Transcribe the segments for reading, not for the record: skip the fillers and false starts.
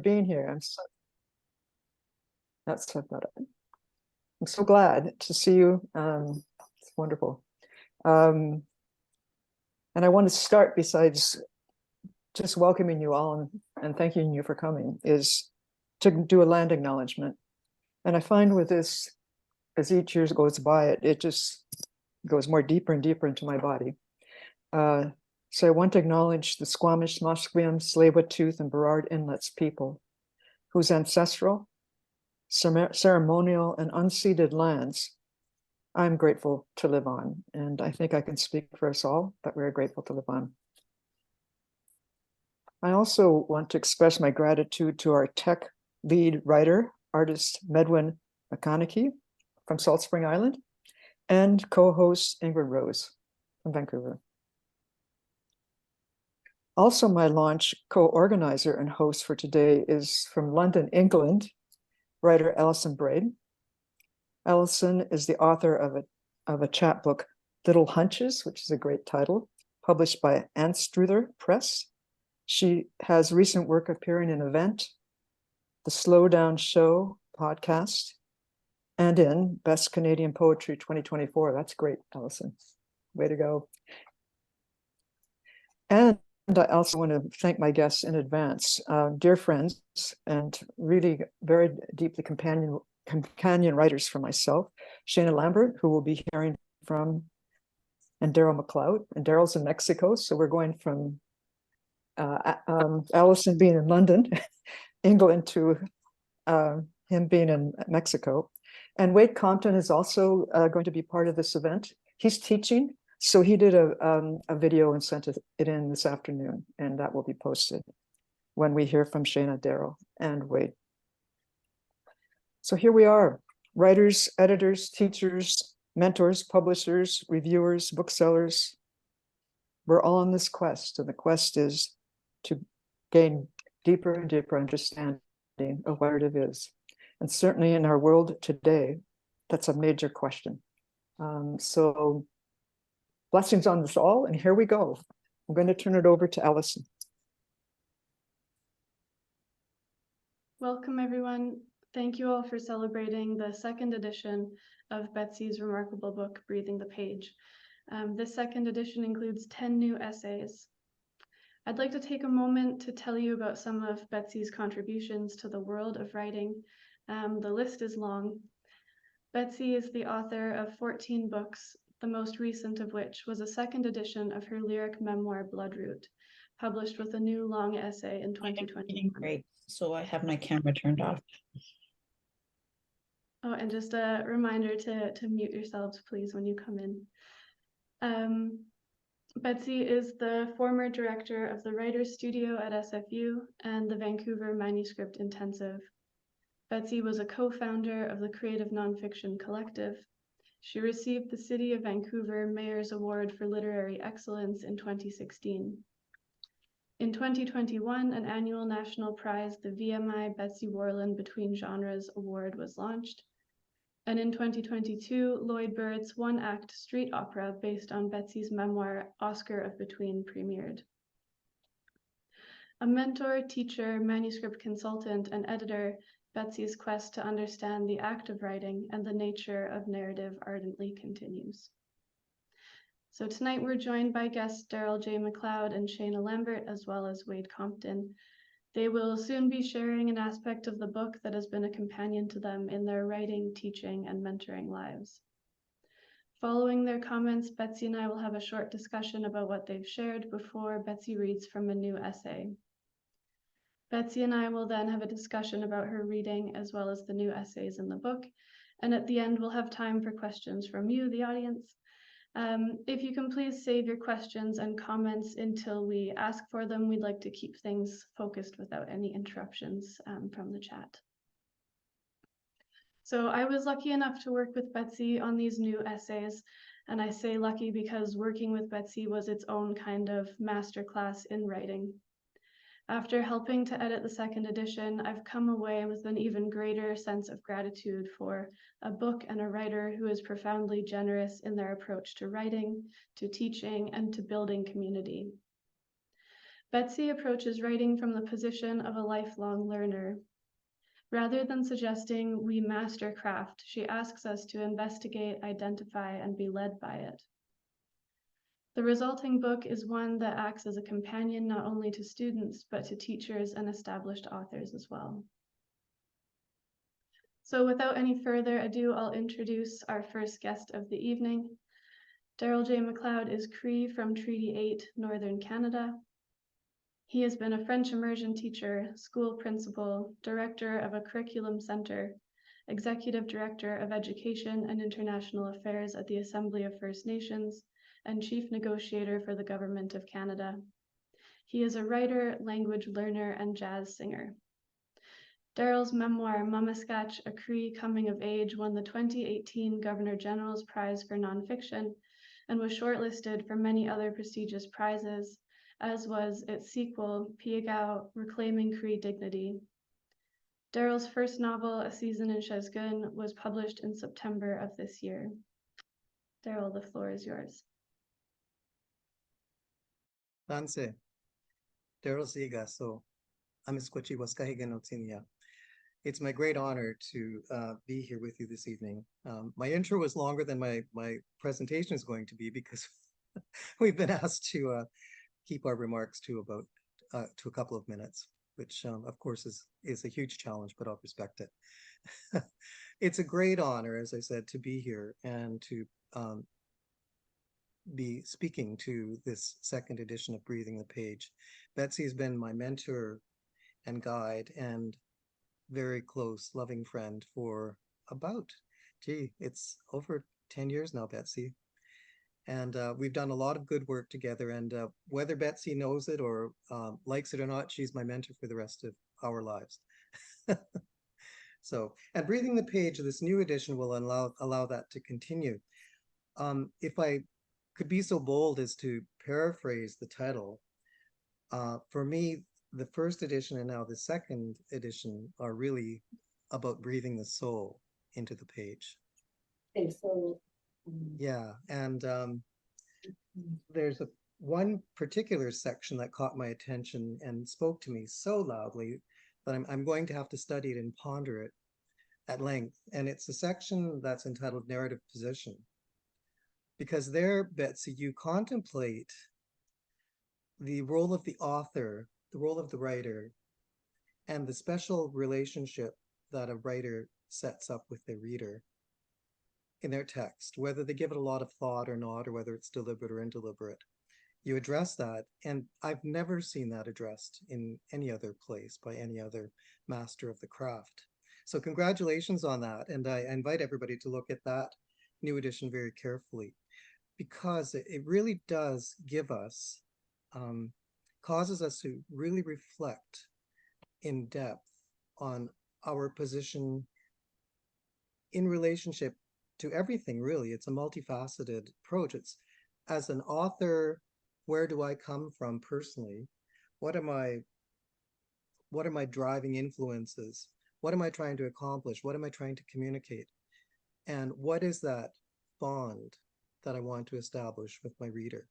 being here. That's about it. I'm so glad to see you. It's wonderful. And I want to start, besides just welcoming you all and thanking you for coming, is to do a land acknowledgement. And I find with this, as each year goes by, it just goes more deeper and deeper into my body. So I want to acknowledge the Squamish, Musqueam, Tsleil-Waututh, and Burrard Inlets people, whose ancestral, ceremonial, and unceded lands I'm grateful to live on. And I think I can speak for us all that we're grateful to live on. I also want to express my gratitude to our tech lead writer, artist Medwin McConaughey from Salt Spring Island, and co-host Ingrid Rose from Vancouver. Also, my launch co-organizer and host for today is from London, England, writer Alison Braid. Alison is the author of a chapbook, Little Hunches, which is a great title, published by Anstruther Press. She has recent work appearing in Event, the Slow Down Show podcast, and in Best Canadian Poetry 2024. That's great, Alison. Way to go. And I also want to thank my guests in advance, dear friends, and really very deeply companion writers for myself, Shaena Lambert, who we'll be hearing from, and Darrel McLeod. And Darrel's in Mexico, so we're going from Alison being in London, England, to him being in Mexico. And Wayde Compton is also going to be part of this event. He's teaching, so he did a video and sent it in this afternoon, and that will be posted when we hear from Shaena, Darrel, and Wayde. So here we are, writers, editors, teachers, mentors, publishers, reviewers, booksellers. We're all on this quest, and the quest is to gain deeper and deeper understanding of what it is. And certainly in our world today, that's a major question. So blessings on us all, and here we go. I'm going to turn it over to Alison. Welcome, everyone. Thank you all for celebrating the second edition of Betsy's remarkable book, Breathing the Page. This second edition includes 10 new essays. I'd like to take a moment to tell you about some of Betsy's contributions to the world of writing. The list is long. Betsy is the author of 14 books, the most recent of which was a second edition of her lyric memoir, Bloodroot, published with a new long essay in 2020. Great. So I have my camera turned off. Oh, and just a reminder to mute yourselves, please, when you come in. Betsy is the former director of the Writers' Studio at SFU and the Vancouver Manuscript Intensive. Betsy was a co-founder of the Creative Nonfiction Collective. She received the City of Vancouver Mayor's Award for Literary Excellence in 2016. In 2021, an annual national prize, the VMI Betsy Warland Between Genres Award, was launched. And in 2022, Lloyd Burritt's one-act street opera based on Betsy's memoir, Oscar of Between, premiered. A mentor, teacher, manuscript consultant, and editor, Betsy's quest to understand the act of writing and the nature of narrative ardently continues. So tonight we're joined by guests Darrel J. McLeod and Shaena Lambert, as well as Wayde Compton. They will soon be sharing an aspect of the book that has been a companion to them in their writing, teaching, and mentoring lives. Following their comments, Betsy and I will have a short discussion about what they've shared before Betsy reads from a new essay. Betsy and I will then have a discussion about her reading as well as the new essays in the book. And at the end, we'll have time for questions from you, the audience. If you can please save your questions and comments until we ask for them. We'd like to keep things focused without any interruptions from the chat. So I was lucky enough to work with Betsy on these new essays, and I say lucky because working with Betsy was its own kind of masterclass in writing. After helping to edit the second edition, I've come away with an even greater sense of gratitude for a book and a writer who is profoundly generous in their approach to writing, to teaching, and to building community. Betsy approaches writing from the position of a lifelong learner. Rather than suggesting we master craft, she asks us to investigate, identify, and be led by it. The resulting book is one that acts as a companion not only to students, but to teachers and established authors as well. So without any further ado, I'll introduce our first guest of the evening. Darrel J. McLeod is Cree from Treaty 8, Northern Canada. He has been a French immersion teacher, school principal, director of a curriculum center, executive director of education and international affairs at the Assembly of First Nations, and chief negotiator for the Government of Canada. He is a writer, language learner, and jazz singer. Darrel's memoir, Mamaskatch, A Cree Coming of Age, won the 2018 Governor General's Prize for Nonfiction and was shortlisted for many other prestigious prizes, as was its sequel, Piegau, Reclaiming Cree Dignity. Darrel's first novel, A Season in Shezgun, was published in September of this year. Darrel, the floor is yours. Danse, Darrel Ziga, so Amiskwachi Waskahigan. It's my great honor to be here with you this evening. My intro was longer than my presentation is going to be because we've been asked to keep our remarks to about to a couple of minutes, which of course is a huge challenge, but I'll respect it. It's a great honor, as I said, to be here and to be speaking to this second edition of Breathing the Page. Betsy has been my mentor and guide and very close, loving friend for about, it's over 10 years now, Betsy. And we've done a lot of good work together. And whether Betsy knows it or likes it or not, she's my mentor for the rest of our lives. So, and Breathing the Page, this new edition will allow that to continue. If I could be so bold as to paraphrase the title, for me, the first edition and now the second edition are really about breathing the soul into the page. Okay, so Yeah, and there's one particular section that caught my attention and spoke to me so loudly that I'm going to have to study it and ponder it at length. And it's a section that's entitled Narrative Position. Because there, Betsy, you contemplate the role of the author, the role of the writer, and the special relationship that a writer sets up with their reader in their text, whether they give it a lot of thought or not, or whether it's deliberate or indeliberate. You address that, and I've never seen that addressed in any other place by any other master of the craft. So congratulations on that, and I invite everybody to look at that new edition very carefully, because it really does give us, causes us to really reflect in depth on our position in relationship to everything, really. It's a multifaceted approach. It's, as an author, where do I come from personally? What are my driving influences? What am I trying to accomplish? What am I trying to communicate? And what is that bond that I want to establish with my reader?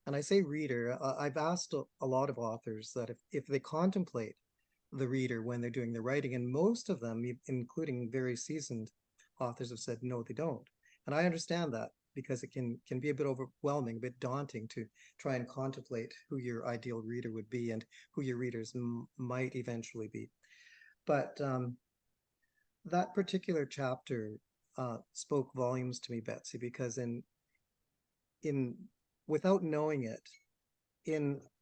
And I say reader, I've asked a lot of authors that if they contemplate the reader when they're doing the writing, and most of them, including very seasoned authors, have said, no, they don't. And I understand that, because it can be a bit overwhelming, a bit daunting to try and contemplate who your ideal reader would be and who your readers might eventually be. But that particular chapter spoke volumes to me, Betsy, because without knowing it,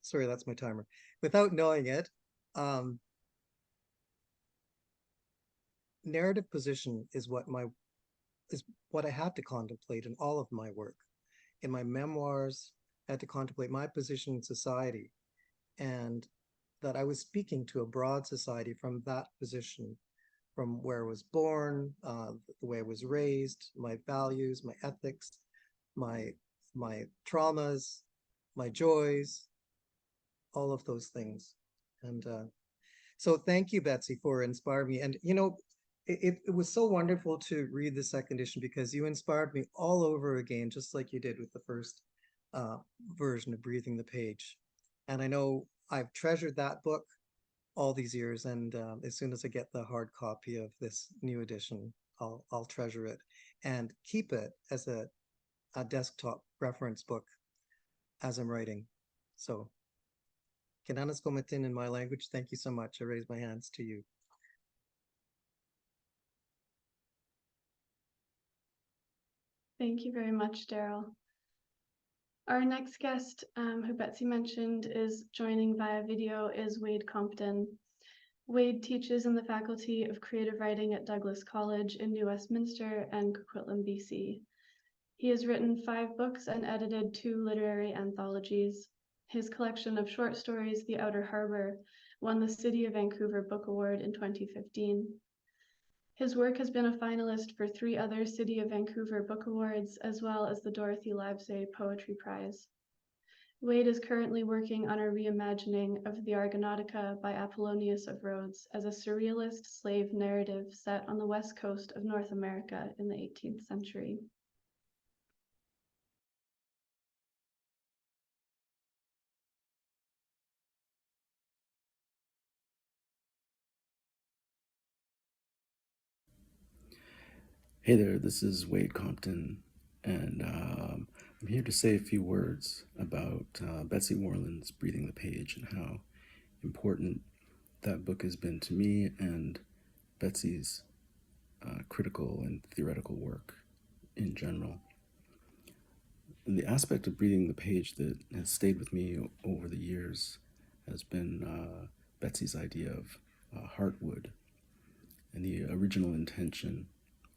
sorry, that's my timer. Without knowing it, narrative position is what I had to contemplate in all of my work. In my memoirs, I had to contemplate my position in society, and that I was speaking to a broad society from that position, from where I was born, the way I was raised, my values, my ethics, my traumas, my joys, all of those things. And so thank you, Betsy, for inspiring me. And you know, it was so wonderful to read the second edition, because you inspired me all over again, just like you did with the first version of Breathing the Page. And I know I've treasured that book all these years, and as soon as I get the hard copy of this new edition, I'll treasure it and keep it as a desktop reference book as I'm writing. So, Kinanas komatin in my language. Thank you so much. I raise my hands to you. Thank you very much, Darrel. Our next guest, who Betsy mentioned, is joining via video is Wayde Compton. Wayde teaches in the Faculty of Creative Writing at Douglas College in New Westminster and Coquitlam, BC. He has written 5 books and edited 2 literary anthologies. His collection of short stories, The Outer Harbor, won the City of Vancouver Book Award in 2015. His work has been a finalist for 3 other City of Vancouver Book Awards, as well as the Dorothy Livesay Poetry Prize. Wayde is currently working on a reimagining of the Argonautica by Apollonius of Rhodes as a surrealist slave narrative set on the west coast of North America in the 18th century. Hey there, this is Wayde Compton, and I'm here to say a few words about Betsy Warland's Breathing the Page and how important that book has been to me and Betsy's critical and theoretical work in general. And the aspect of breathing the page that has stayed with me over the years has been Betsy's idea of heartwood and the original intention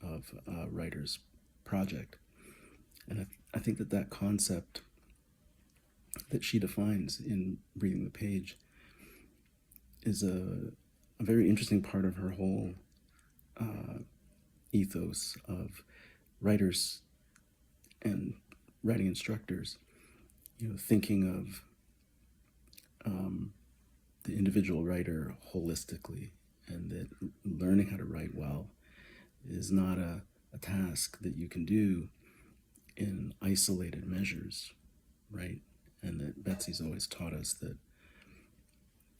of a writer's project. And I think that concept that she defines in Breathing the Page is a very interesting part of her whole ethos of writers and writing instructors, thinking of the individual writer holistically, and that learning how to write well is not a task that you can do in isolated measures, right? And that Betsy's always taught us that,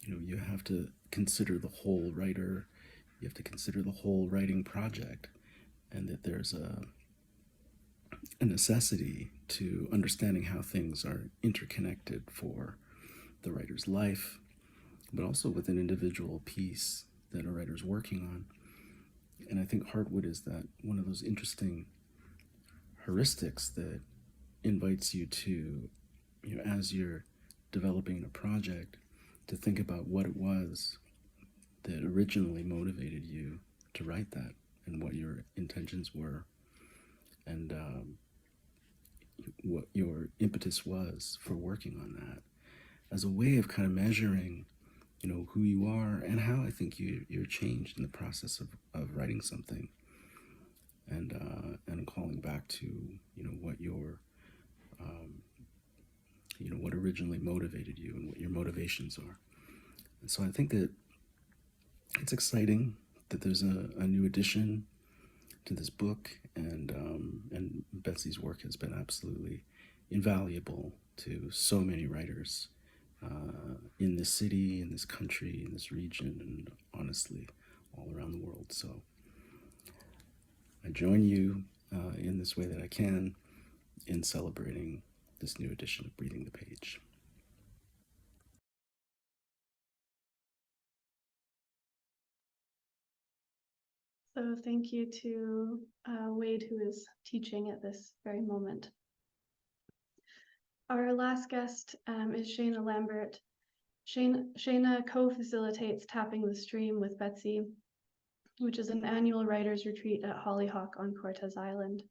you have to consider the whole writer, you have to consider the whole writing project, and that there's a necessity to understanding how things are interconnected for the writer's life, but also with an individual piece that a writer's working on. And I think heartwood is that one of those interesting heuristics that invites you to, as you're developing a project, to think about what it was that originally motivated you to write that and what your intentions were, and what your impetus was for working on that, as a way of kind of measuring who you are and how I think you're changed in the process of writing something, and calling back to what your what originally motivated you and what your motivations are. And so I think that it's exciting that there's a new addition to this book, and Betsy's work has been absolutely invaluable to so many writers in this city, in this country, in this region, and honestly, all around the world. So I join you in this way that I can in celebrating this new edition of Breathing the Page. So thank you to Wayde, who is teaching at this very moment. Our last guest is Shaena Lambert. Shaena co-facilitates Tapping the Stream with Betsy, which is an annual writers' retreat at Hollyhock on Cortes Island.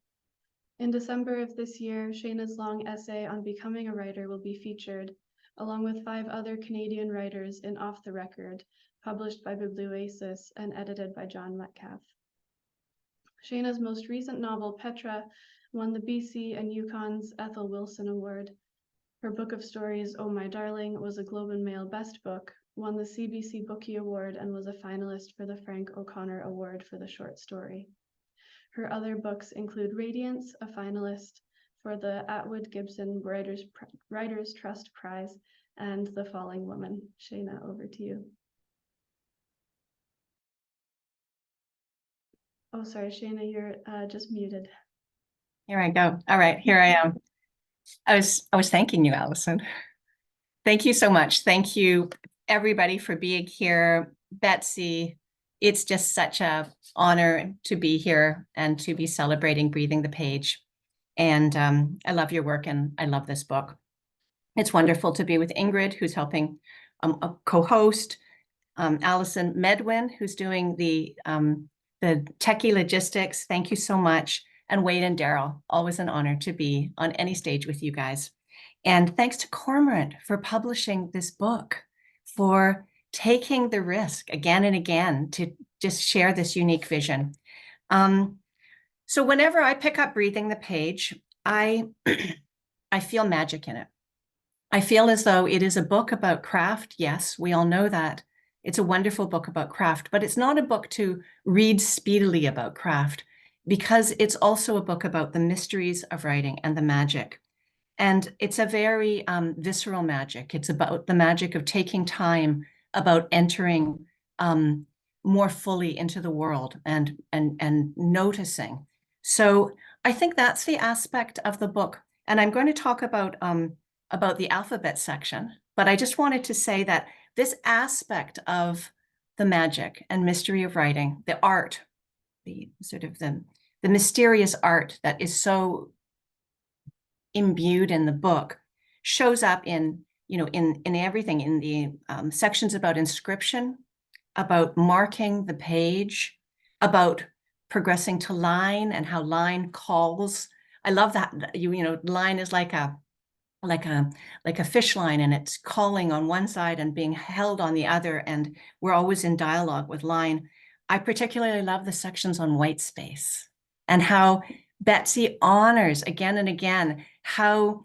In December of this year, Shaena's long essay on becoming a writer will be featured, along with 5 other Canadian writers in Off the Record, published by Biblioasis and edited by John Metcalf. Shaena's most recent novel, Petra, won the BC and Yukon's Ethel Wilson Award. Her book of stories, Oh My Darling, was a Globe and Mail Best Book, won the CBC Bookie Award, and was a finalist for the Frank O'Connor Award for the short story. Her other books include Radiance, a finalist for the Atwood Gibson Writers Trust Prize, and the falling woman. Shaena, over to you. Oh, sorry, Shaena, you're just muted. Here I go. All right, here I am. I was thanking you, Alison. Thank you so much. Thank you, everybody, for being here. Betsy, it's just such a honor to be here and to be celebrating Breathing the Page. And I love your work and I love this book. It's wonderful to be with Ingrid, who's helping a co-host, Alison Medwin, who's doing the techie logistics. Thank you so much. And Wayde and Darrel, always an honor to be on any stage with you guys. And thanks to Cormorant for publishing this book, for taking the risk again and again to just share this unique vision. So whenever I pick up Breathing the Page, I feel magic in it. I feel as though it is a book about craft. Yes, we all know that. It's a wonderful book about craft, but it's not a book to read speedily about craft, because it's also a book about the mysteries of writing and the magic. And it's a very visceral magic. It's about the magic of taking time, about entering more fully into the world and noticing. So I think that's the aspect of the book. And I'm going to talk about the alphabet section, but I just wanted to say that this aspect of the magic and mystery of writing, the art, the sort of the mysterious art that is so imbued in the book, shows up in, you know, in everything, in the sections about inscription, about marking the page, about progressing to line and how line calls. I love that, you know, line is like a fish line, and it's calling on one side and being held on the other, and we're always in dialogue with line. I particularly love the sections on white space and how Betsy honors again and again how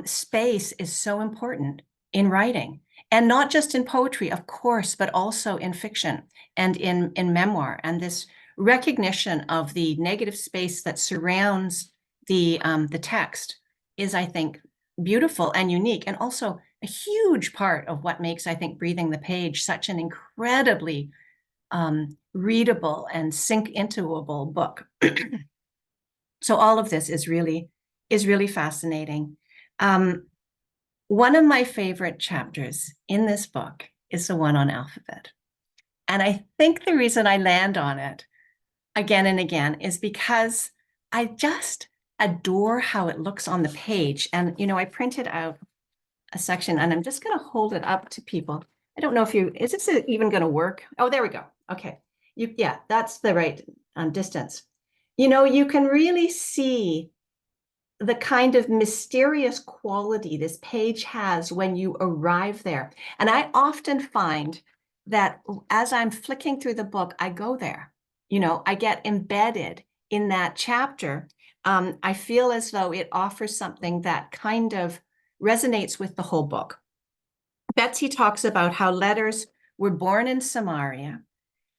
space is so important in writing, and not just in poetry, of course, but also in fiction and in memoir. And this recognition of the negative space that surrounds the text is, I think, beautiful and unique, and also a huge part of what makes, I think, Breathing the Page such an incredibly readable and sink intoable book. So all of this is really fascinating. One of my favorite chapters in this book is the one on alphabet. And I think the reason I land on it again and again is because I just adore how it looks on the page. And, you know, I printed out a section, and I'm just going to hold it up to people. I don't know if is this even going to work? Oh, there we go. Okay. Yeah, that's the right distance. You know, you can really see the kind of mysterious quality this page has when you arrive there. And I often find that as I'm flicking through the book, I go there. You know, I get embedded in that chapter. I feel as though it offers something that kind of resonates with the whole book. Betsy talks about how letters were born in Samaria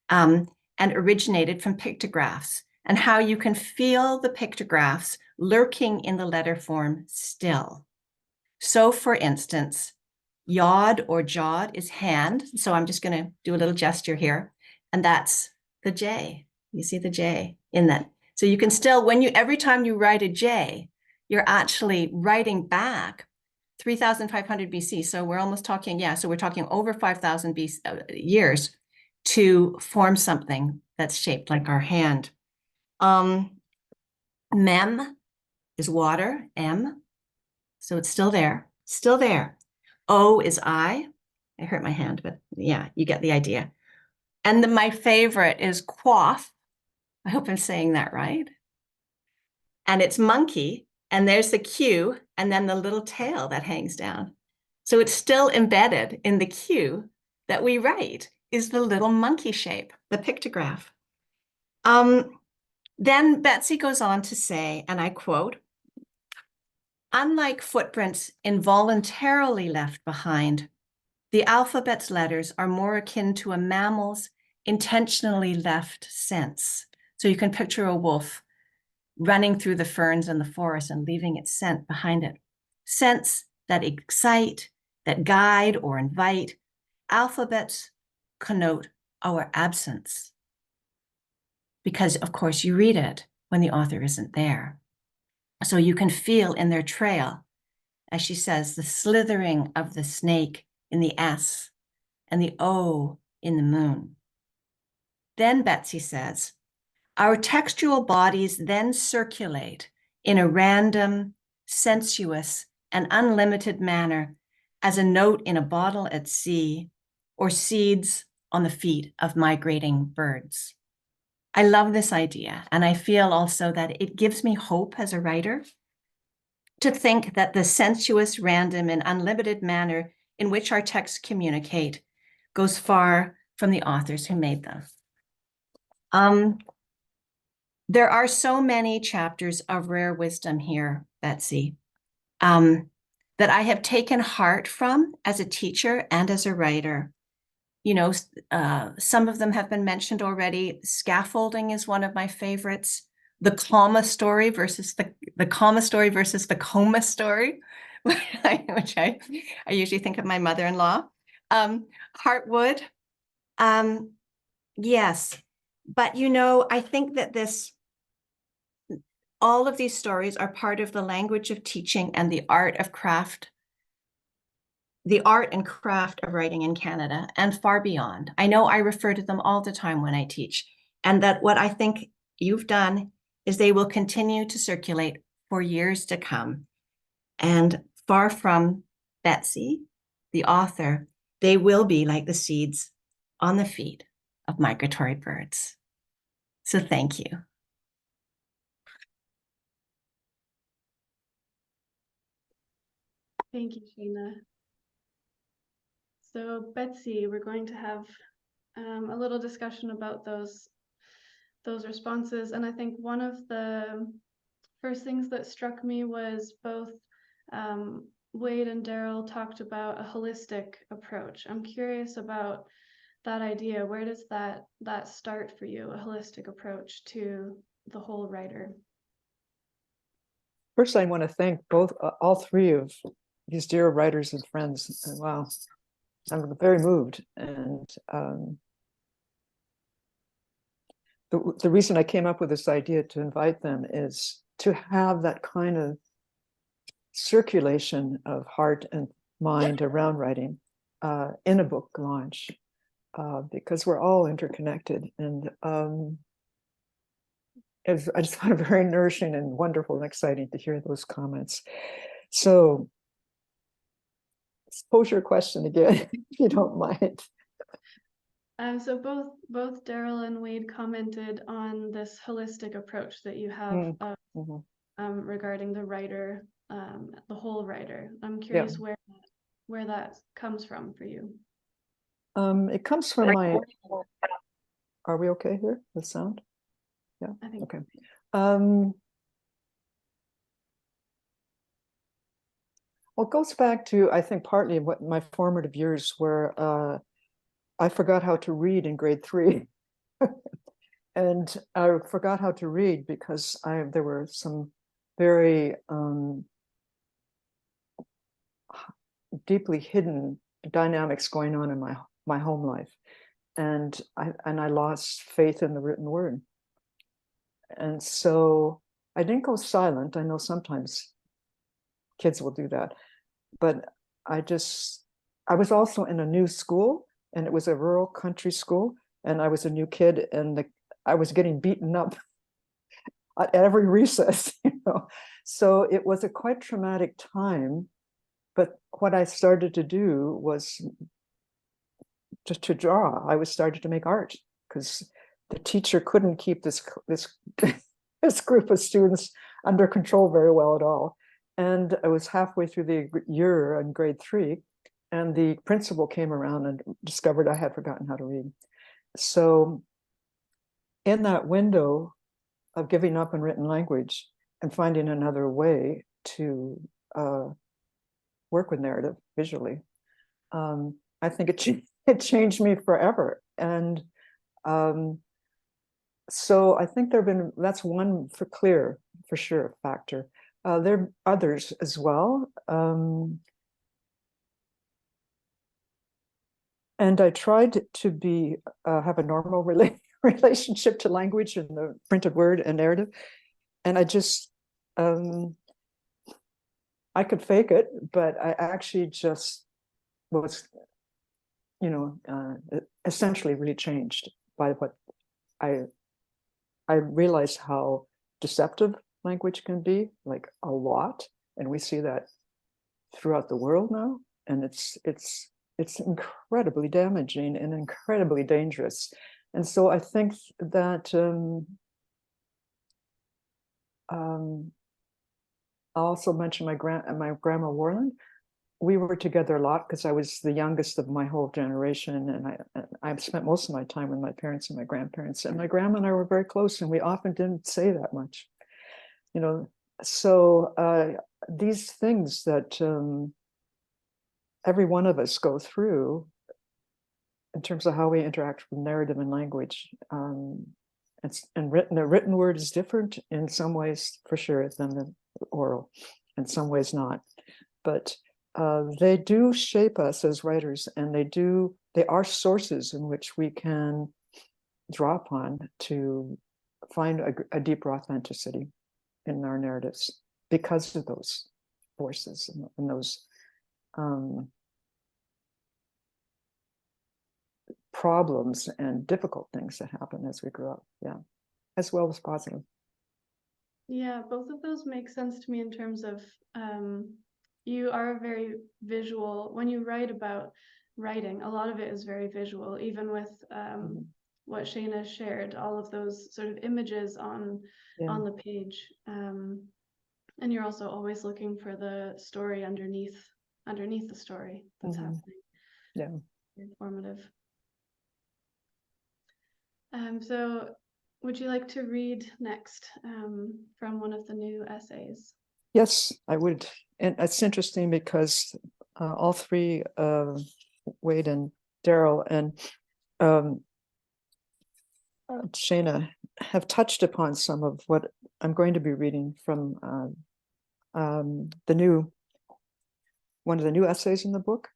and originated from pictographs, and how you can feel the pictographs lurking in the letter form still. So, for instance, yod or jod is hand. So I'm just going to do a little gesture here, and that's the J. You see the J in that. So you can still, every time you write a J, you're actually writing back 3,500 BC. So we're almost talking, so we're talking over 5,000 years to form something that's shaped like our hand. Mem is water, M. So it's still there. O is I. I hurt my hand, but yeah, you get the idea. And then my favorite is quaff. I hope I'm saying that right. And it's monkey, and there's the Q, and then the little tail that hangs down. So it's still embedded in the Q that we write is the little monkey shape, the pictograph. Then Betsy goes on to say, and I quote, "Unlike footprints involuntarily left behind, the alphabet's letters are more akin to a mammal's intentionally left scents." So you can picture a wolf running through the ferns in the forest and leaving its scent behind it. Scents that excite, that guide or invite. Alphabets connote our absence because, of course, you read it when the author isn't there. So you can feel in their trail, as she says, the slithering of the snake in the S and the O in the moon. Then Betsy says, our textual bodies then circulate in a random, sensuous, and unlimited manner as a note in a bottle at sea or seeds on the feet of migrating birds. I love this idea, and I feel also that it gives me hope as a writer to think that the sensuous, random, and unlimited manner in which our texts communicate goes far from the authors who made them. There are so many chapters of rare wisdom here, Betsy, that I have taken heart from as a teacher and as a writer. You know, some of them have been mentioned already. Scaffolding is one of my favorites. The comma story versus the comma story versus the coma story, which I usually think of my mother-in-law. Heartwood, yes. But, you know, I think that all of these stories are part of the language of teaching and the art and craft of writing in Canada and far beyond. I know I refer to them all the time when I teach, and that what I think you've done is they will continue to circulate for years to come. And far from Betsy, the author, they will be like the seeds on the feet of migratory birds. So thank you. Thank you, Shaena. So Betsy, we're going to have a little discussion about those responses. And I think one of the first things that struck me was both Wayde and Darrel talked about a holistic approach. I'm curious about that idea. Where does that start for you, a holistic approach to the whole writer? First, I want to thank all three of these dear writers and friends. And wow, I'm very moved. And the reason I came up with this idea to invite them is to have that kind of circulation of heart and mind around writing in a book launch, because we're all interconnected. And I just found it very nourishing and wonderful and exciting to hear those comments. So pose your question again, if you don't mind. So both Darrel and Wayde commented on this holistic approach that you have regarding the writer, the whole writer. I'm curious where that comes from for you. It comes from my. Are we okay here with sound? Yeah. I think. Okay. Well, it goes back to, I think, partly what my formative years where I forgot how to read in grade 3. And I forgot how to read because there were some very deeply hidden dynamics going on in my home life. And I lost faith in the written word. And so I didn't go silent. I know sometimes kids will do that, but I was also in a new school, and it was a rural country school, and I was a new kid, and I was getting beaten up at every recess, you know. So it was a quite traumatic time. But what I started to do was just to draw. I was started to make art because the teacher couldn't keep this group of students under control very well at all. And I was halfway through the year in grade 3, and the principal came around and discovered I had forgotten how to read. So in that window of giving up in written language and finding another way to work with narrative visually, I think it changed me forever. And so I think that's one for sure factor. There are others as well. And I tried to be have a normal relationship to language and the printed word and narrative. And I just I could fake it, but I actually just was, essentially really changed by what I realized how deceptive language can be, like a lot, and we see that throughout the world now, and it's incredibly damaging and incredibly dangerous. And so I think that I'll also mention my grandma Warland. We were together a lot because I was the youngest of my whole generation, and I've spent most of my time with my parents and my grandparents. And my grandma and I were very close, and we often didn't say that much, So these things that every one of us go through in terms of how we interact with narrative and language, the written word is different in some ways, for sure, than the oral, in some ways not, but they do shape us as writers, and they are sources in which we can draw upon to find a deeper authenticity in our narratives because of those forces and those problems and difficult things that happen as we grow up, as well as positive. Yeah, both of those make sense to me in terms of you are very visual. When you write about writing, a lot of it is very visual, even with what Shaena shared, all of those sort of images on the page. And you're also always looking for the story underneath the story that's happening. Yeah. Informative. So would you like to read next from one of the new essays? Yes, I would. And it's interesting because all three, Wayde and Darrel and Shaena, have touched upon some of what I'm going to be reading from one of the new essays in the book.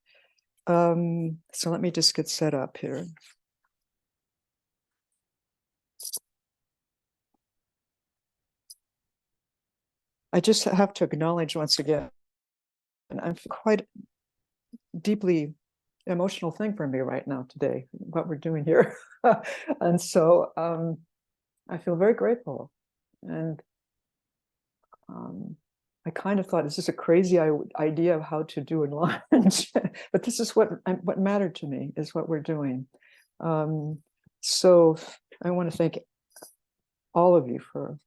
So let me just get set up here. I just have to acknowledge once again, and I'm quite deeply emotional thing for me right now today, what we're doing here. And so I feel very grateful. And I kind of thought, is this a crazy idea of how to do a launch? But this is what mattered to me, is what we're doing. So I want to thank all of you for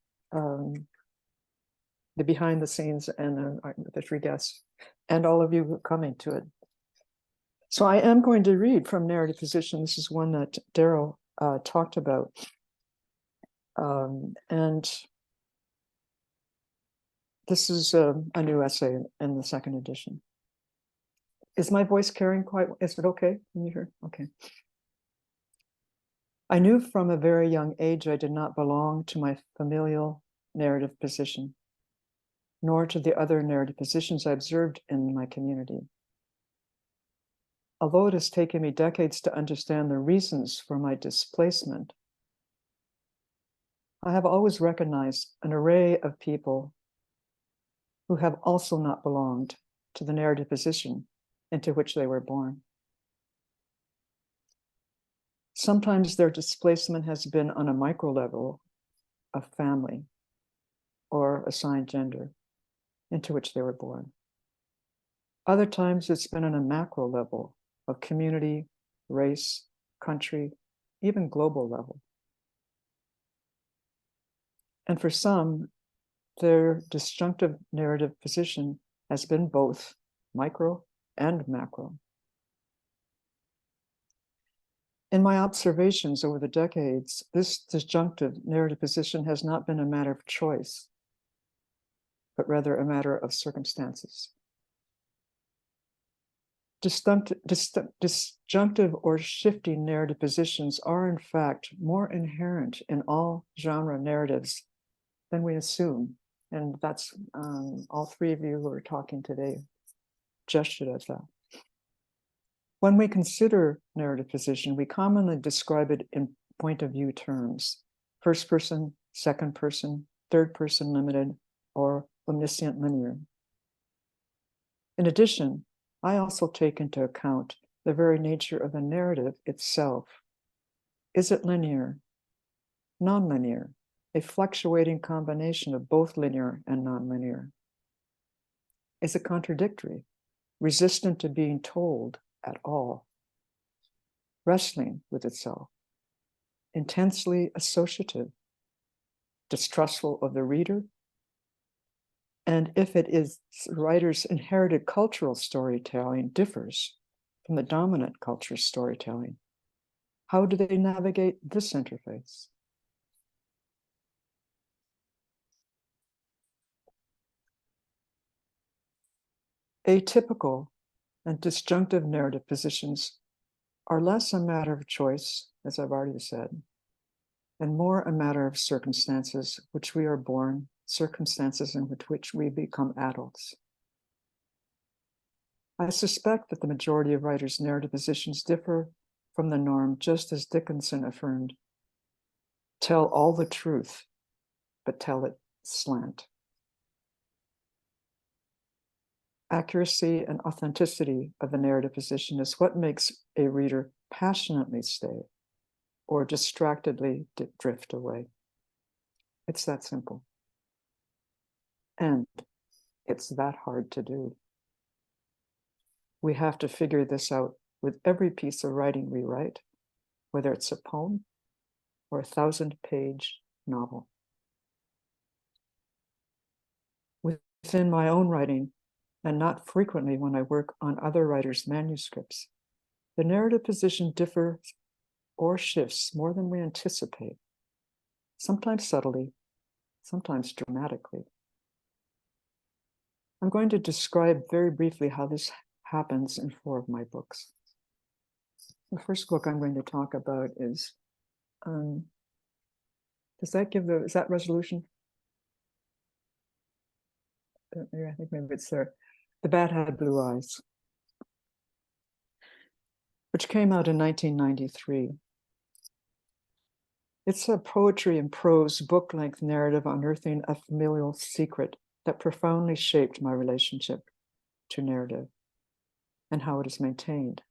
the behind the scenes and the three guests, and all of you who are coming to it. So I am going to read from Narrative Position. This is one that Darrel talked about. And this is a new essay in the second edition. Is my voice carrying quite? Is it okay? Can you hear? Okay. I knew from a very young age I did not belong to my familial narrative position, nor to the other narrative positions I observed in my community. Although it has taken me decades to understand the reasons for my displacement, I have always recognized an array of people who have also not belonged to the narrative position into which they were born. Sometimes their displacement has been on a micro level of family or assigned gender into which they were born. Other times it's been on a macro level of community, race, country, even global level. And for some, their disjunctive narrative position has been both micro and macro. In my observations over the decades, this disjunctive narrative position has not been a matter of choice, but rather a matter of circumstances. Disjunctive or shifting narrative positions are in fact more inherent in all genre narratives than we assume. And that's all three of you who are talking today gestured at that. When we consider narrative position, we commonly describe it in point of view terms: first person, second person, third person limited, or omniscient linear. In addition, I also take into account the very nature of the narrative itself. Is it linear, nonlinear, a fluctuating combination of both linear and nonlinear? Is it contradictory, resistant to being told at all, wrestling with itself, intensely associative, distrustful of the reader? And if it is, writer's inherited cultural storytelling differs from the dominant culture storytelling, how do they navigate this interface? Atypical and disjunctive narrative positions are less a matter of choice, as I've already said, and more a matter of circumstances which we are born, circumstances in which we become adults. I suspect that the majority of writers' narrative positions differ from the norm, just as Dickinson affirmed, "Tell all the truth, but tell it slant." Accuracy and authenticity of the narrative position is what makes a reader passionately stay or distractedly drift away. It's that simple. And it's that hard to do. We have to figure this out with every piece of writing we write, whether it's a poem or a 1,000-page novel. Within my own writing, and not frequently when I work on other writers' manuscripts, the narrative position differs or shifts more than we anticipate, sometimes subtly, sometimes dramatically. I'm going to describe very briefly how this happens in 4 of my books. The first book I'm going to talk about is, is that resolution? I think maybe it's there. The Bat Had Blue Eyes, which came out in 1993. It's a poetry and prose book-length narrative unearthing a familial secret that profoundly shaped my relationship to narrative and how it is maintained.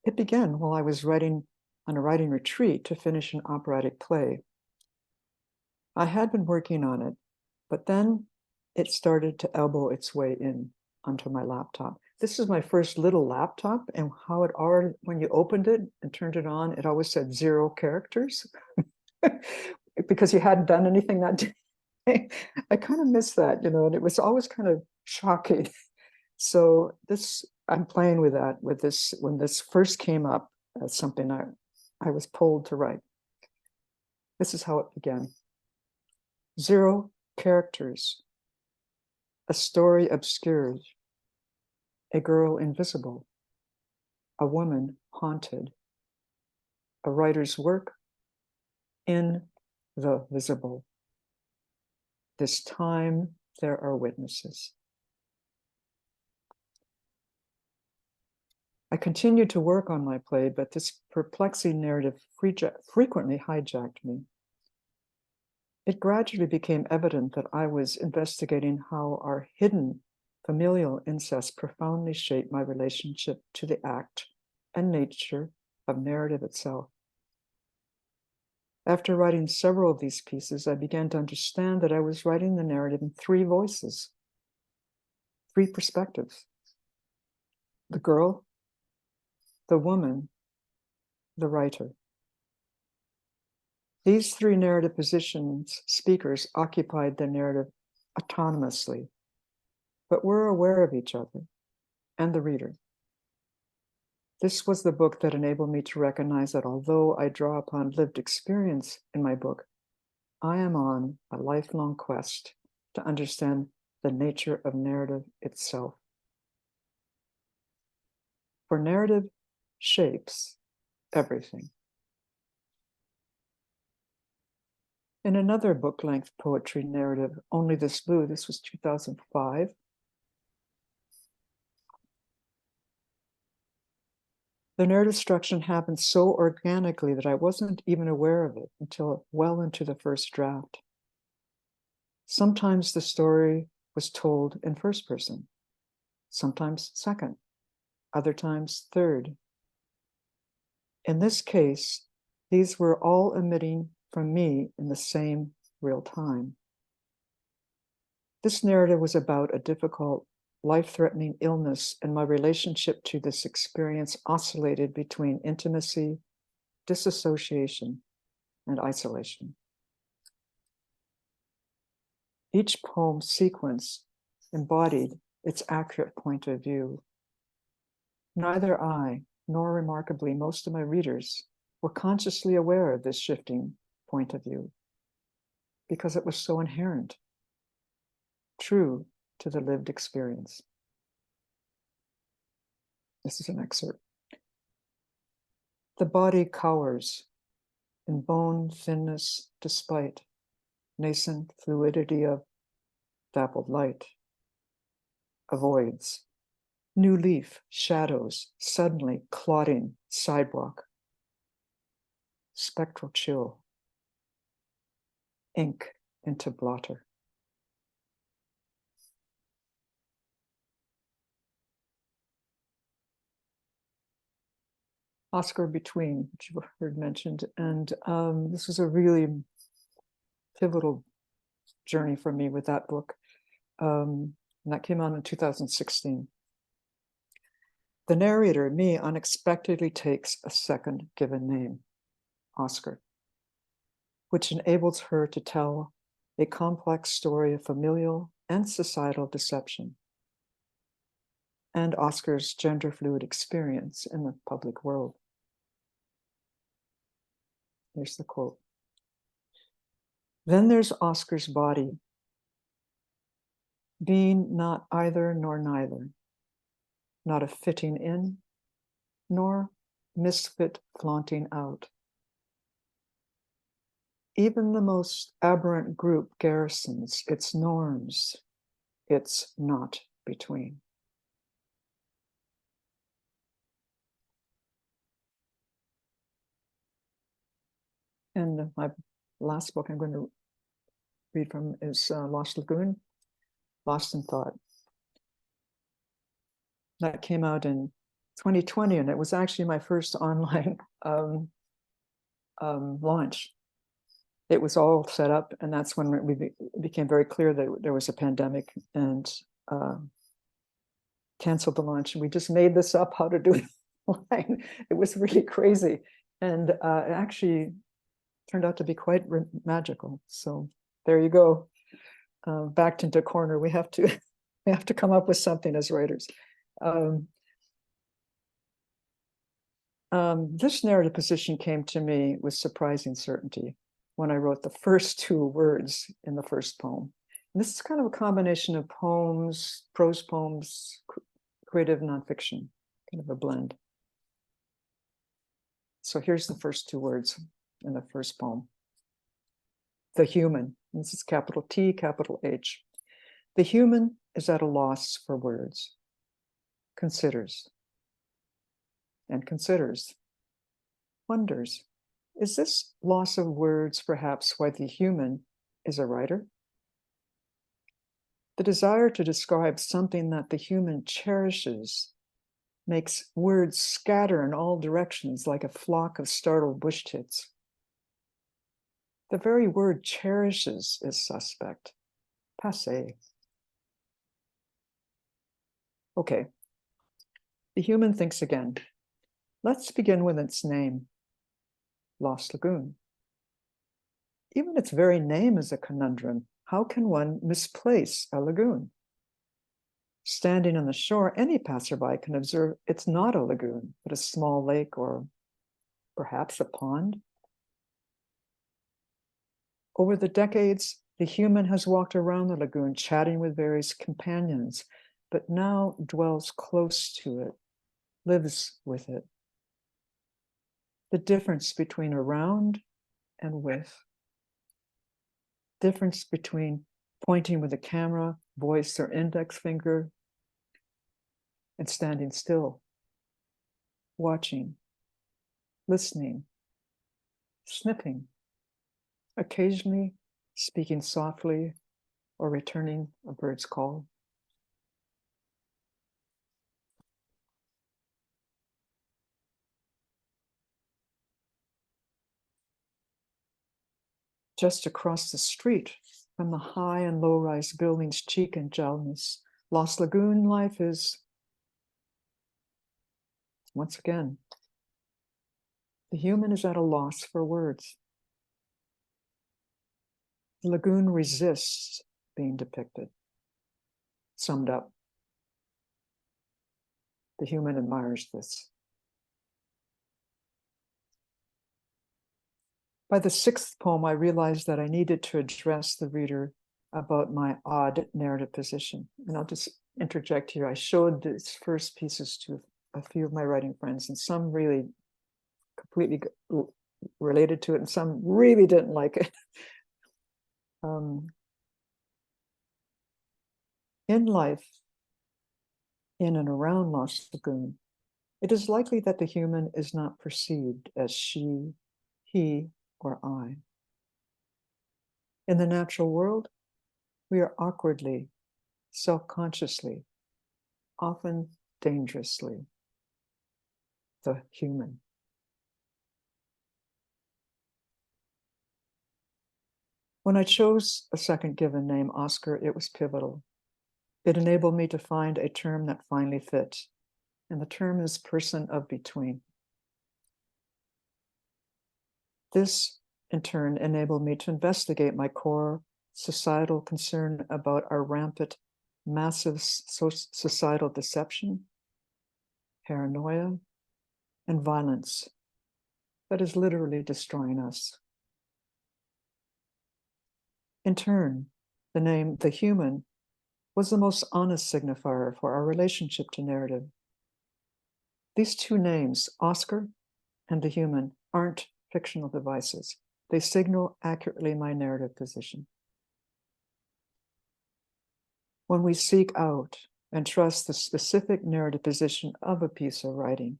It began while I was writing on a writing retreat to finish an operatic play. I had been working on it, but then it started to elbow its way in onto my laptop. This is my first little laptop, and how it already, when you opened it and turned it on, it always said 0 characters because you hadn't done anything that day. I kind of miss that, and it was always kind of shocking. So I'm playing with that, when this first came up as something I was pulled to write. This is how it began. 0 characters, a story obscured, a girl invisible, a woman haunted, a writer's work in the visible. This time there are witnesses. I continued to work on my play, but this perplexing narrative frequently hijacked me. It gradually became evident that I was investigating how our hidden familial incest profoundly shaped my relationship to the act and nature of narrative itself. After writing several of these pieces, I began to understand that I was writing the narrative in 3 voices, 3 perspectives: the girl, the woman, the writer. These 3 narrative speakers occupied the narrative autonomously, but were aware of each other and the reader. This was the book that enabled me to recognize that although I draw upon lived experience in my book, I am on a lifelong quest to understand the nature of narrative itself. For narrative shapes everything. In another book-length poetry narrative, Only This Blue, this was 2005, The narrative structure happened so organically that I wasn't even aware of it until well into the first draft. Sometimes the story was told in first person, sometimes second, other times third. In this case, these were all emitting from me in the same real time. This narrative was about a difficult, life-threatening illness, and my relationship to this experience oscillated between intimacy, disassociation, and isolation. Each poem sequence embodied its accurate point of view. Neither I, nor remarkably most of my readers, were consciously aware of this shifting point of view because it was so inherent, true to the lived experience. This is an excerpt. The body cowers in bone thinness despite nascent fluidity of dappled light, avoids, new leaf, shadows, suddenly clotting sidewalk, spectral chill, ink into blotter. Oscar Between, which you've heard mentioned, and this was a really pivotal journey for me with that book. And that came out in 2016. The narrator, me, unexpectedly takes a second given name, Oscar, which enables her to tell a complex story of familial and societal deception, and Oscar's gender fluid experience in the public world. Here's the quote. Then there's Oscar's body, being not either nor neither, not a fitting in, nor misfit flaunting out. Even the most aberrant group garrisons its norms, its not between. And my last book I'm going to read from is Lost Lagoon, Lost in Thought. That came out in 2020, and it was actually my first online launch. It was all set up, and that's when it became very clear that there was a pandemic, and canceled the launch. And we just made this up how to do it online. It was really crazy, and it actually turned out to be quite magical. So there you go. Backed into a corner. We have to come up with something as writers. This narrative position came to me with surprising certainty when I wrote the first two words in the first poem. And this is kind of a combination of poems, prose poems, creative nonfiction, kind of a blend. So here's the first two words in the first poem. The human. This is capital T, capital H. The human is at a loss for words, considers, and considers, wonders, is this loss of words perhaps why the human is a writer? The desire to describe something that the human cherishes makes words scatter in all directions like a flock of startled bush tits. The very word cherishes is suspect, passé. Okay, the human thinks again. Let's begin with its name, Lost Lagoon. Even its very name is a conundrum. How can one misplace a lagoon? Standing on the shore, any passerby can observe it's not a lagoon, but a small lake or perhaps a pond. Over the decades, the human has walked around the lagoon, chatting with various companions, but now dwells close to it, lives with it. The difference between around and with. Difference between pointing with a camera, voice, or index finger, and standing still. watching, listening, sniffing, occasionally speaking softly or returning a bird's call. Just across the street from the high and low-rise buildings cheek and jowl-ness, Lost Lagoon life is, once again, the human is at a loss for words. The lagoon resists being depicted, summed up. The human admires this. By the sixth poem, I realized that I needed to address the reader about my odd narrative position. And I'll just interject here. I showed these first pieces to a few of my writing friends, and some really completely related to it, and some really didn't like it. In life, in and around Lost Lagoon, it is likely that the human is not perceived as she, he, or I. In the natural world, we are awkwardly, self-consciously, often dangerously, the human. When I chose a second given name, Oscar, it was pivotal. It enabled me to find a term that finally fit, and the term is person of between. This, in turn, enabled me to investigate my core societal concern about our rampant, massive societal deception, paranoia, and violence that is literally destroying us. In turn, the name the human was the most honest signifier for our relationship to narrative. These two names, Oscar and the human, aren't fictional devices. They signal accurately my narrative position. When we seek out and trust the specific narrative position of a piece of writing,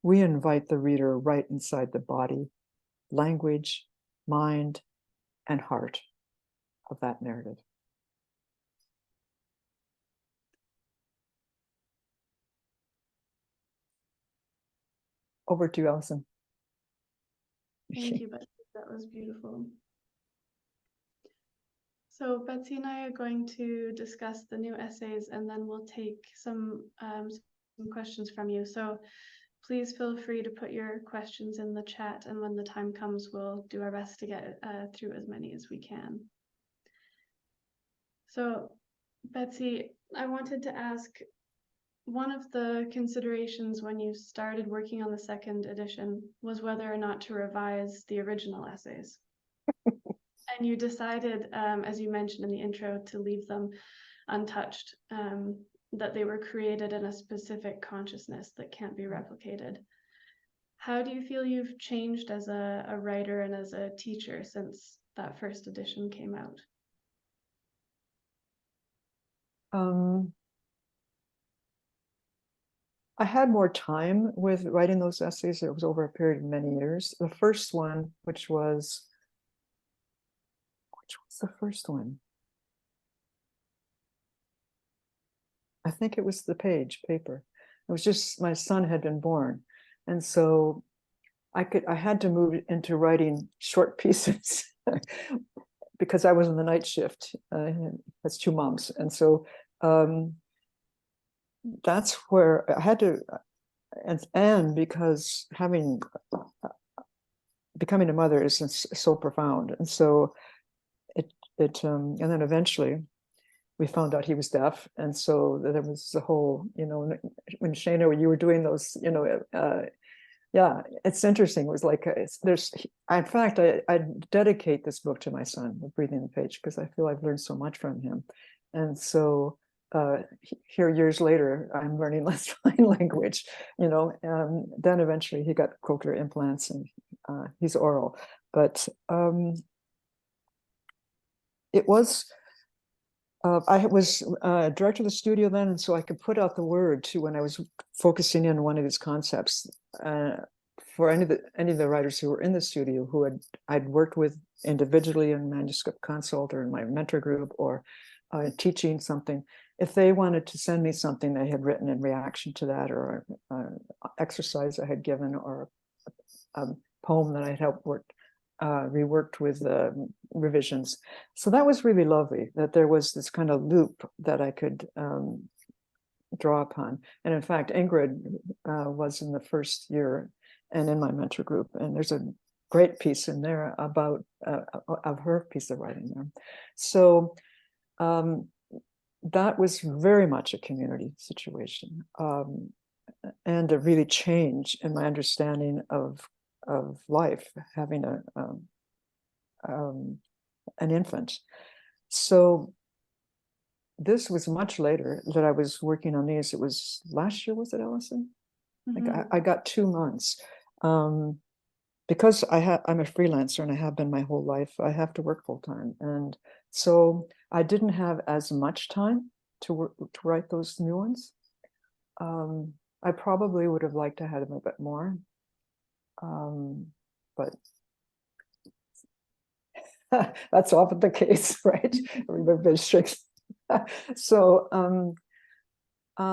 we invite the reader right inside the body, language, mind, and heart of that narrative. Over to you, Alison. Thank you, Betsy. That was beautiful. So Betsy and I are going to discuss the new essays, and then we'll take some questions from you. So please feel free to put your questions in the chat, and when the time comes, we'll do our best to get through as many as we can. So Betsy, I wanted to ask, one of the considerations when you started working on the second edition was whether or not to revise the original essays. And you decided, as you mentioned in the intro, to leave them untouched, that they were created in a specific consciousness that can't be replicated. How do you feel you've changed as a writer and as a teacher since that first edition came out? I had more time with writing those essays. It was over a period of many years. The first one, which was the first one? I think it was the paper. It was just, my son had been born. And so I had to move into writing short pieces because I was in the night shift. That's two moms. And so that's where I had to, and because becoming a mother is so profound. And so and then eventually we found out he was deaf. And so there was a whole, when Shaena, you were doing those, yeah, it's interesting. It was like, in fact, I dedicate this book to my son, Breathing the Page, because I feel I've learned so much from him. And so here years later, I'm learning less sign language, then eventually he got cochlear implants and he's oral. But it was I was director of the studio then, and so I could put out the word too when I was focusing in one of these concepts for any of the writers who were in the studio who I'd worked with individually in manuscript consult or in my mentor group or teaching something. If they wanted to send me something they had written in reaction to that, or exercise I had given, or a poem that I had helped reworked with revisions. So that was really lovely, that there was this kind of loop that I could draw upon. And in fact, Ingrid was in the first year and in my mentor group. And there's a great piece in there about of her piece of writing there. So that was very much a community situation, and a really change in my understanding of life, having an infant. So this was much later that I was working on these. It was last year, was it, Alison? Like I got 2 months. Because I'm a freelancer and I have been my whole life, I have to work full time. And so I didn't have as much time to write those new ones. I probably would have liked to have them a bit more. But that's often the case, right? Everybody's strict. So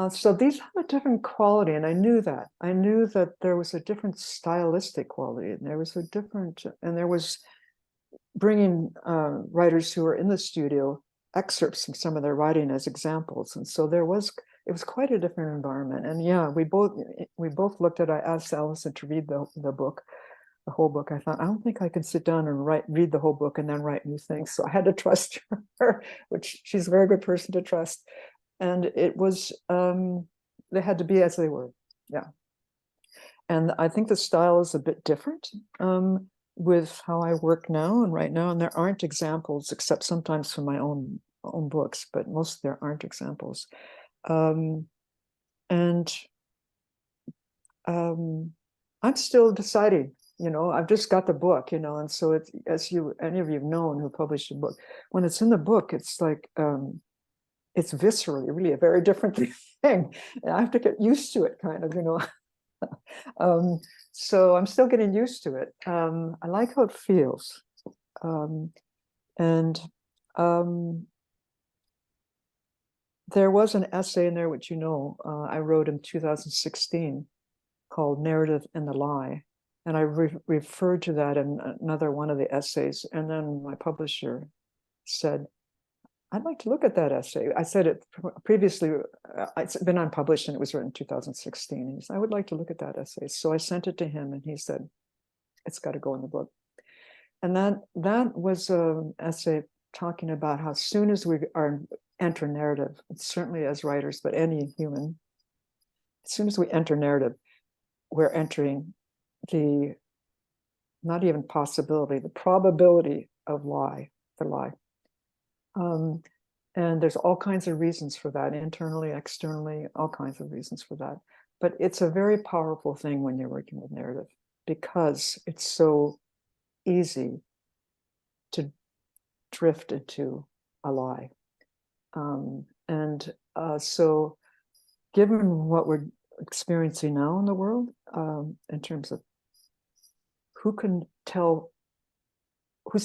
so these have a different quality, and I knew that. I knew that there was a different stylistic quality, and there was bringing writers who were in the studio excerpts from some of their writing as examples, and so it was quite a different environment. And yeah, we both looked at. I asked Alison to read the book, the whole book. I thought, I don't think I can sit down and read the whole book and then write new things. So I had to trust her, which she's a very good person to trust. And it was, they had to be as they were. Yeah. And I think the style is a bit different with how I work now and right now. And there aren't examples, except sometimes from my own books, but most there aren't examples. I'm still deciding. I've just got the book, and so it's, as any of you have known who published a book, when it's in the book, it's like, it's viscerally really a very different thing. And I have to get used to it, kind of, so I'm still getting used to it. I like how it feels. And there was an essay in there, which I wrote in 2016 called Narrative and the Lie. And I referred to that in another one of the essays. And then my publisher said, I'd like to look at that essay. I said it previously, it's been unpublished and it was written in 2016. And he said, I would like to look at that essay. So I sent it to him and he said, it's got to go in the book. And that was an essay talking about how soon as we enter narrative, certainly as writers, but any human, as soon as we enter narrative, we're entering the, not even possibility, the probability of the lie. And there's all kinds of reasons for that, internally, externally, all kinds of reasons for that. But it's a very powerful thing when you're working with narrative, because it's so easy to drift into a lie. So given what we're experiencing now in the world, in terms of who's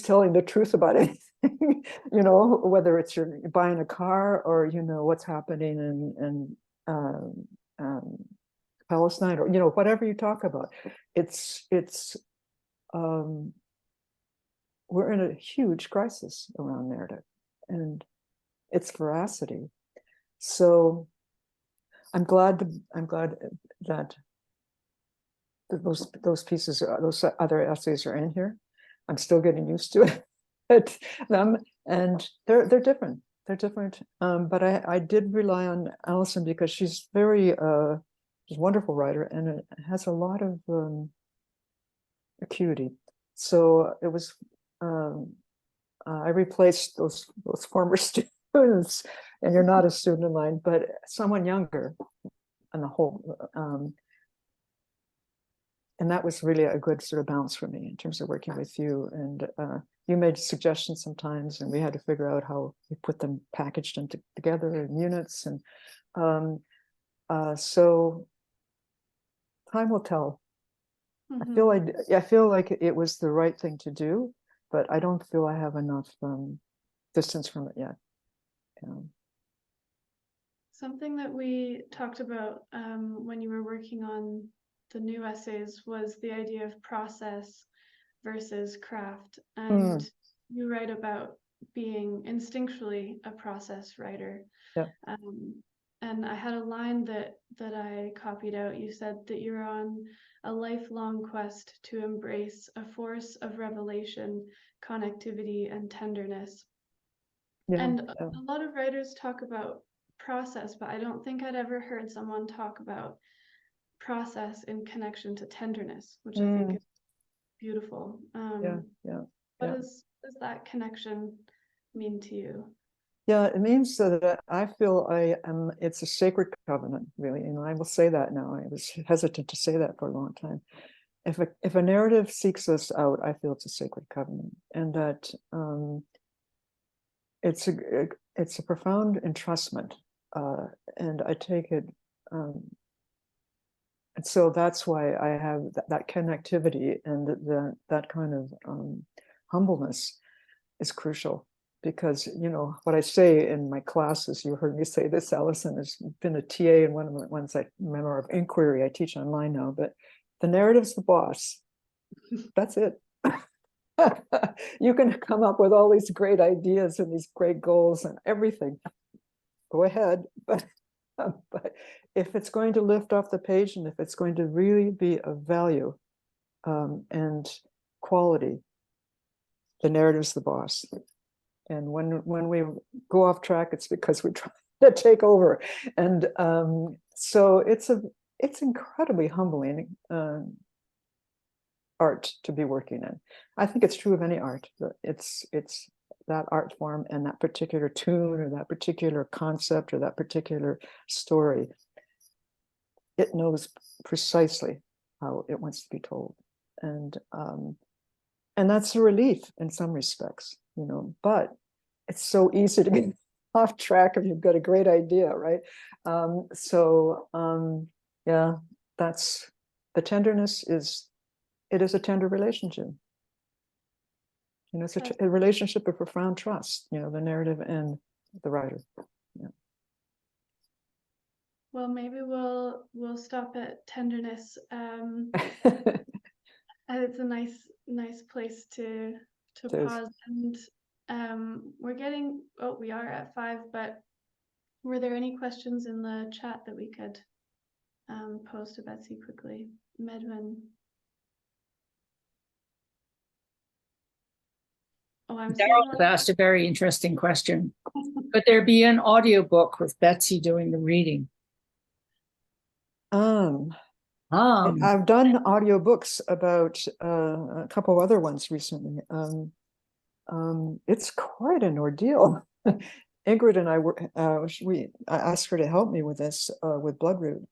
telling the truth about anything, whether it's you're buying a car or, what's happening in Palestine, or, whatever you talk about, we're in a huge crisis around narrative and its veracity. So I'm glad that those pieces, those other essays are in here. I'm still getting used to them, and they're different. They're different. But I did rely on Alison because she's she's a wonderful writer and has a lot of acuity. So it was I replaced those former students, and you're not a student of mine, but someone younger on the whole. and that was really a good sort of balance for me in terms of working with you. And you made suggestions sometimes, and we had to figure out how we put them packaged into together in units. And so time will tell. I feel like it was the right thing to do, but I don't feel I have enough distance from it yet. Something that we talked about when you were working on the new essays was the idea of process versus craft. And you write about being instinctually a process writer. Yeah. And I had a line that I copied out. You said that you're on a lifelong quest to embrace a force of revelation, connectivity, and tenderness. Yeah. And a lot of writers talk about process, but I don't think I'd ever heard someone talk about process in connection to tenderness, which I think is beautiful. What does that connection mean to you? Yeah, it means that I feel it's a sacred covenant, really. And I will say that now. I was hesitant to say that for a long time. If a narrative seeks us out, I feel it's a sacred covenant, and that it's a profound entrustment, and I take it. And so that's why I have that connectivity, and that kind of humbleness is crucial. Because, what I say in my classes, you heard me say this, Alison, has been a TA in one of the ones I remember of inquiry. I teach online now, but the narrative's the boss. That's it. You can come up with all these great ideas and these great goals and everything. Go ahead. But if it's going to lift off the page, and if it's going to really be of value and quality, the narrative's the boss. And when we go off track, it's because we try to take over. And so it's incredibly humbling art to be working in. I think it's true of any art. It's that art form and that particular tune or that particular concept or that particular story. It knows precisely how it wants to be told. And that's a relief in some respects, but it's so easy to get off track if you've got a great idea, right? That's the tenderness it is a tender relationship. It's a relationship of profound trust, the narrative and the writer. Yeah. Well, maybe we'll stop at tenderness. It's a nice place to pause. And we are at 5, but were there any questions in the chat that we could pose to Betsy quickly? Medwin. Oh, I'm Darrel asked a very interesting question. Could there be an audiobook with Betsy doing the reading? I've done audiobooks about a couple of other ones recently. It's quite an ordeal. Ingrid and I I asked her to help me with this with Bloodroot,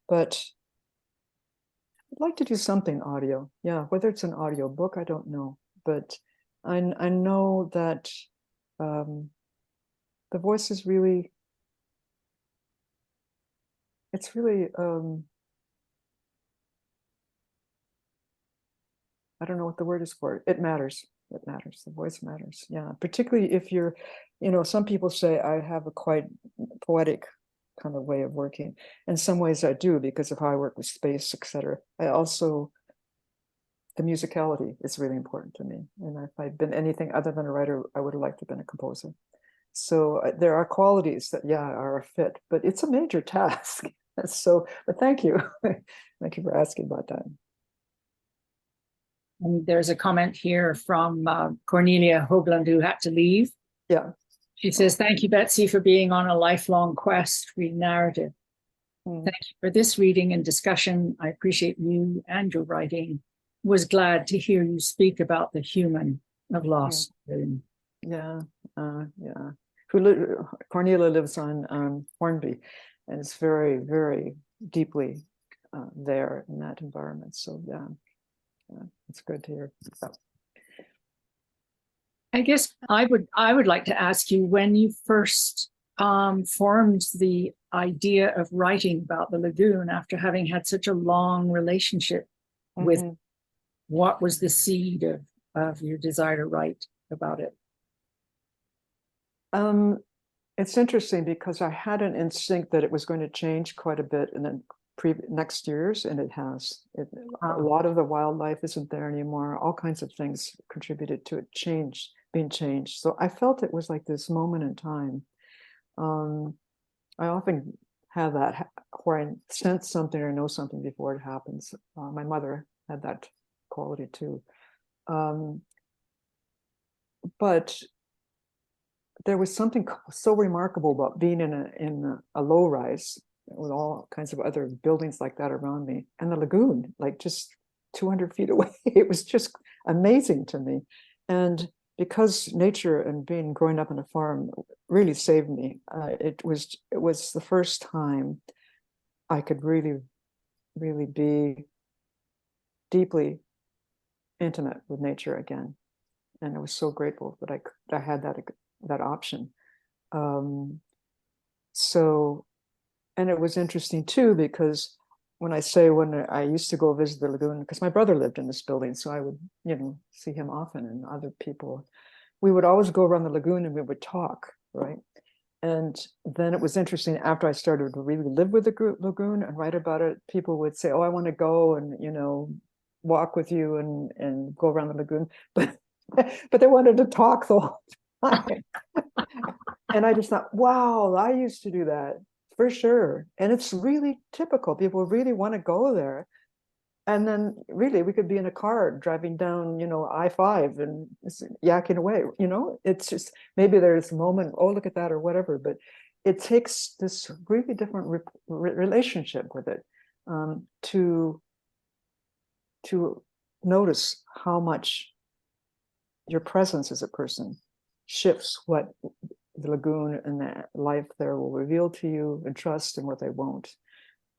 but I'd like to do something audio. Yeah, whether it's an audio book, I don't know, but I know that the voice is really. It's really, I don't know what the word is for it. It matters. It matters. The voice matters. Yeah. Particularly if you're, some people say I have a quite poetic kind of way of working. In some ways I do, because of how I work with space, etc. The musicality is really important to me. And if I'd been anything other than a writer, I would have liked to have been a composer. So there are qualities that, are a fit, but it's a major task. So, but thank you. Thank you for asking about that. And there's a comment here from Cornelia Hoagland, who had to leave. Yeah. She says, thank you, Betsy, for being on a lifelong quest reading narrative. Thank you for this reading and discussion. I appreciate you and your writing. Was glad to hear you speak about the human of lost. Yeah. Cornelia lives on Hornby, and it's very, very deeply there in that environment. So yeah, it's good to hear. I guess I would like to ask you, when you first formed the idea of writing about the lagoon after having had such a long relationship with, Mhm. what was the seed of your desire to write about it? It's interesting because I had an instinct that it was going to change quite a bit in the next years, and it has. A lot of the wildlife isn't there anymore. All kinds of things contributed to it being changed. So I felt it was like this moment in time. I often have that where I sense something or know something before it happens. My mother had that quality too. But there was something so remarkable about being in a low rise with all kinds of other buildings like that around me, and the lagoon, like just 200 feet away. It was just amazing to me. And because nature and growing up on a farm really saved me, it was the first time I could really be deeply intimate with nature again. And I was so grateful that I had that option. So, and it was interesting too, because when I used to go visit the lagoon, because my brother lived in this building, so I would, see him often, and other people, we would always go around the lagoon and we would talk, right? And then it was interesting, after I started to really live with the lagoon and write about it, people would say, oh, I want to go and, walk with you and go around the lagoon. But they wanted to talk the whole time. And I just thought, wow, I used to do that for sure. And it's really typical. People really want to go there. And then really we could be in a car driving down, I-5 and yakking away, it's just, maybe there's a moment, oh, look at that or whatever, but it takes this really different relationship with it to notice how much your presence as a person shifts what the lagoon and the life there will reveal to you, and trust, and what they won't.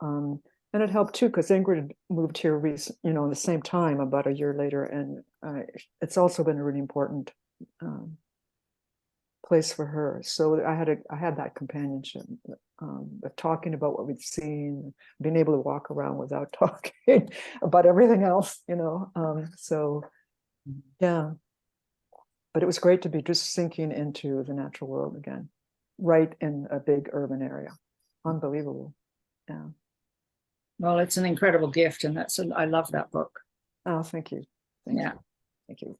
And it helped too, because Ingrid moved here in the same time, about a year later, and it's also been a really important place for her. So I had that companionship of talking about what we'd seen, being able to walk around without talking about everything else, so yeah. But it was great to be just sinking into the natural world again, right in a big urban area. Unbelievable. Yeah. Well, it's an incredible gift, and I love that book. Oh, thank you. Yeah. Thank you.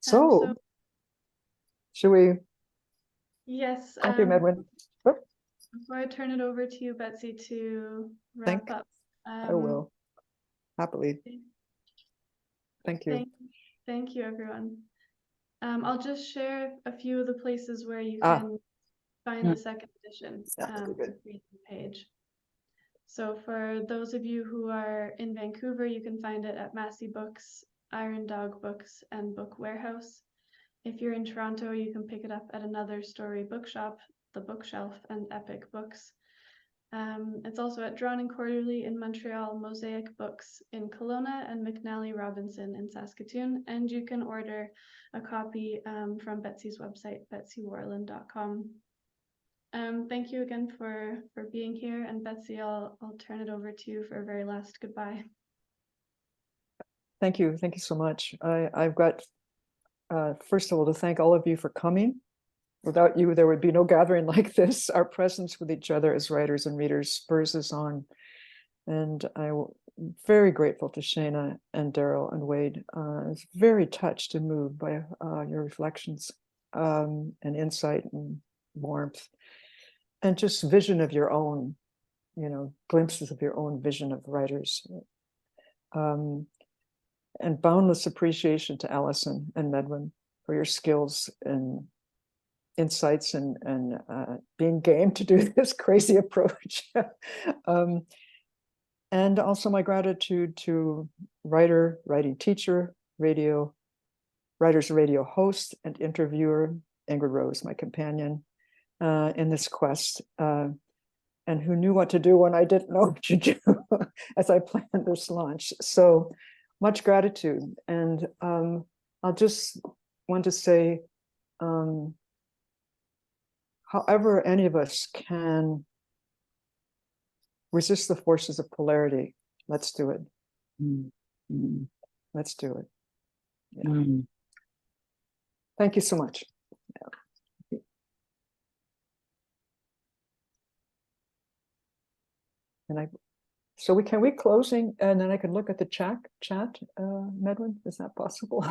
So- So, should we? Yes. Thank you, Medwin. Oh, Before I turn it over to you, Betsy, to wrap up. I will. Happily. Thank you. Thank you, everyone. I'll just share a few of the places where you Ah. can find the second edition Good. read the page. So for those of you who are in Vancouver, you can find it at Massey Books, Iron Dog Books, and Book Warehouse. If you're in Toronto, you can pick it up at Another Story Bookshop, The Bookshelf, and Epic Books. It's also at Drawn and Quarterly in Montreal, Mosaic Books in Kelowna, and McNally Robinson in Saskatoon. And you can order a copy from Betsy's website, betsywarland.com. Thank you again for being here. And Betsy, I'll turn it over to you for a very last goodbye. Thank you. Thank you so much. I've got, first of all, to thank all of you for coming. Without you, there would be no gathering like this. Our presence with each other as writers and readers spurs us on. And I'm very grateful to Shaena and Darrel and Wayde. I was very touched and moved by your reflections and insight and warmth, and just vision of your own, glimpses of your own vision of writers. And boundless appreciation to Alison and Medwin for your skills and insights and being game to do this crazy approach. And also my gratitude to writing teacher, writer's radio host and interviewer, Ingrid Rose, my companion in this quest. And and who knew what to do when I didn't know what to do as I planned this launch. So much gratitude. And I'll just want to say, however any of us can resist the forces of polarity, let's do it. Mm, mm, Let's do it. Yeah. mm. Thank you so much. And so can we closing and then I can look at the chat, Medwin? Is that possible?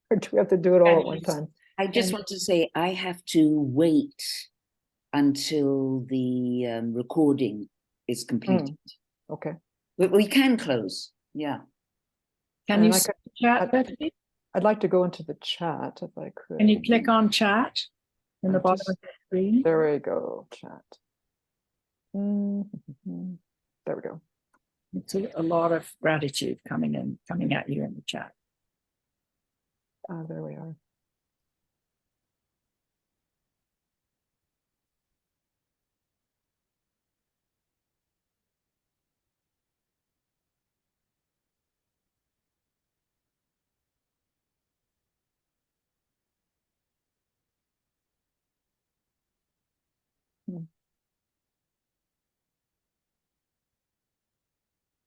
Or do we have to do it all at one time? I just want to say I have to wait until the recording is completed. Okay. But we can close. Yeah. Can And you I see could- the chat, Betsy? I'd like to go into the chat if I could. Can you click on chat in the I bottom just- of the screen? There we go, chat. Mhm. There we go. It's a lot of gratitude coming at you in the chat. There we are. Hmm.